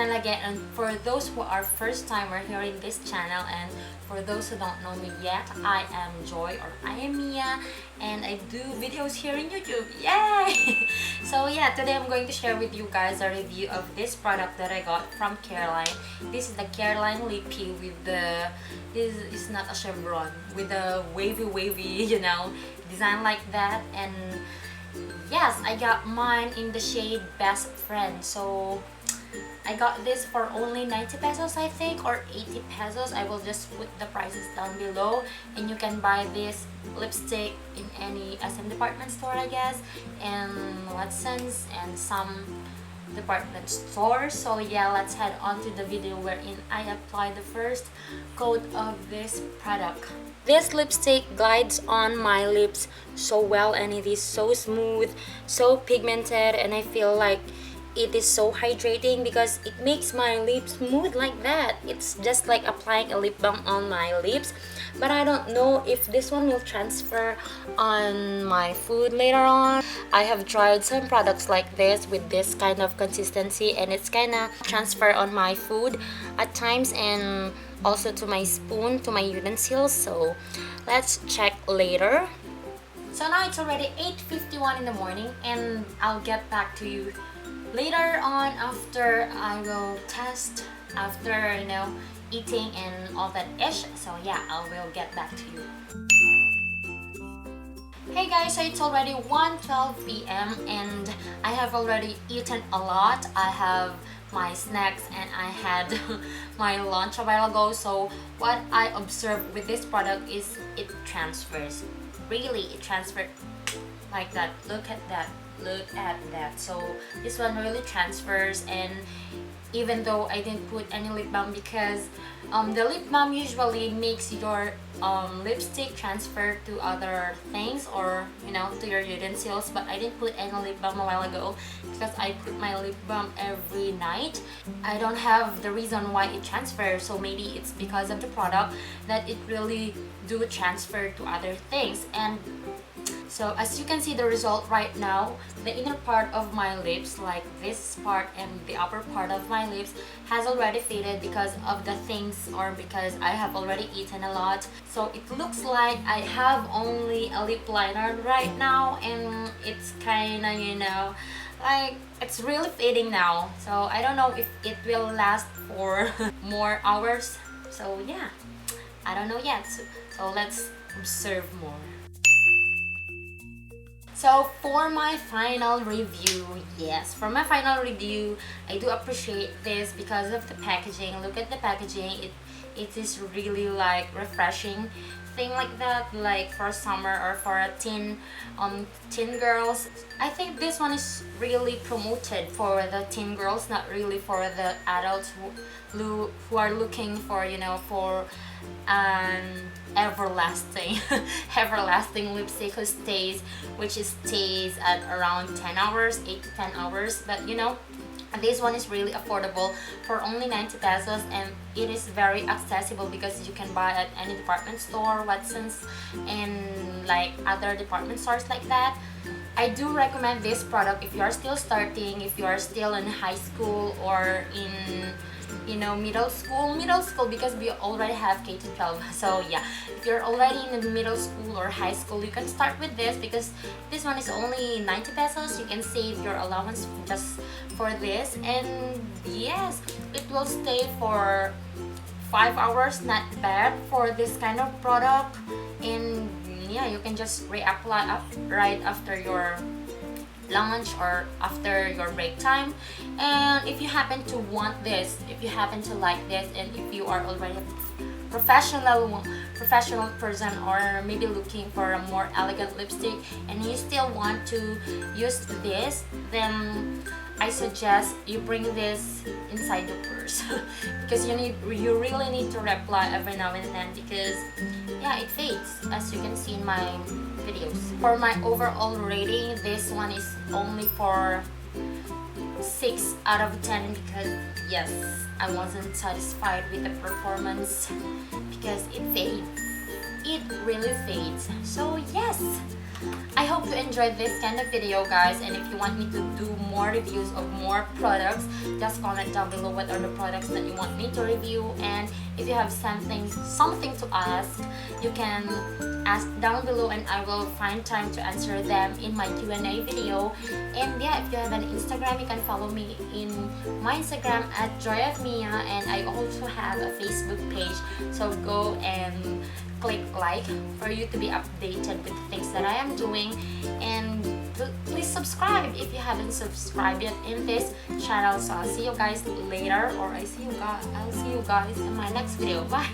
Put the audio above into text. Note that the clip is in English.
Careline again, and for those who are first timer here in this channel, and for those who don't know me yet, I am Joy or I am Mia, and I do videos here in YouTube. Yay! So yeah, today I'm going to share with you guys a review of this product that I got from Careline. This is the Careline Lippie with the, this is not a chevron, with the wavy, you know, design like that. And yes, I got mine in the shade Best Friend. So I got this for only 90 pesos, I think, or 80 pesos. I will just put the prices down below, and you can buy this lipstick in any SM department store, I guess, and Watson's and some department stores. So yeah, let's head on to the video wherein I apply the first coat of this product. This lipstick glides on my lips so well, and it is so smooth, so pigmented, and I feel like it is so hydrating because it makes my lips smooth like that. It's just like applying a lip balm on my lips. But I don't know if this one will transfer on my food later on. I have tried some products like this with this kind of consistency, and it's kind of transfer on my food at times, and also to my spoon, to my utensils. So let's check later. So now it's already 8:51 in the morning, and I'll get back to you later on after I will test, after, you know, eating and all that ish. So yeah, I will get back to you. Hey guys, so it's already 1:12 p.m. and I have already eaten a lot. I have my snacks and I had my lunch a while ago. So what I observed with this product is it transfers. Really, it transfers like that. Look at that. Look at that. So this one really transfers, and even though I didn't put any lip balm, because the lip balm usually makes your lipstick transfer to other things, or you know, to your utensils, but I didn't put any lip balm a while ago because I put my lip balm every night. I don't have the reason why it transfers, so maybe it's because of the product that it really do transfer to other things. And so as you can see the result right now, the inner part of my lips, like this part and the upper part of my lips, has already faded because of the things, or because I have already eaten a lot. So it looks like I have only a lip liner right now, and it's kinda, you know, like it's really fading now. So I don't know if it will last for more hours. So yeah, I don't know yet. So let's observe more. So for my final review, yes, for my final review, I do appreciate this because of the packaging. Look at the packaging. It is really like refreshing thing like that, like for summer or for a teen girls. I think this one is really promoted for the teen girls, not really for the adults who are looking for, you know, for an everlasting everlasting lipstick which stays at around 10 hours, 8 to 10 hours. But you know, this one is really affordable for only 90 pesos, and it is very accessible because you can buy at any department store, Watson's, and like other department stores like that. I do recommend this product if you are still starting, if you are still in high school or in, you know, middle school, because we already have K to 12. So yeah, if you're already in the middle school or high school, you can start with this because this one is only 90 pesos. You can save your allowance just for this, and yes, it will stay for 5 hours. Not bad for this kind of product. And yeah, you can just reapply right after your lunch or after your break time. And if you happen to want this, if you happen to like this, and if you are already a professional person, or maybe looking for a more elegant lipstick and you still want to use this, then I suggest you bring this inside the purse because you really need to reapply every now and then, because yeah, it fades, as you can see in my videos. For my overall rating, this one is only for 6 out of 10 because yes, I wasn't satisfied with the performance because it fades. It really fades. So yes, I hope you enjoyed this kind of video, guys, and if you want me to do more reviews of more products, just comment down below what are the products that you want me to review. And if you have something to ask, you can ask down below and I will find time to answer them in my Q&A video. And yeah, if you have an Instagram, you can follow me in my Instagram at JoyOfMia, and I also have a Facebook page, so go and click like for you to be updated with the things that I am doing. And please subscribe if you haven't subscribed yet in this channel. So I'll see you guys later, or I'll see you guys in my next video. Bye.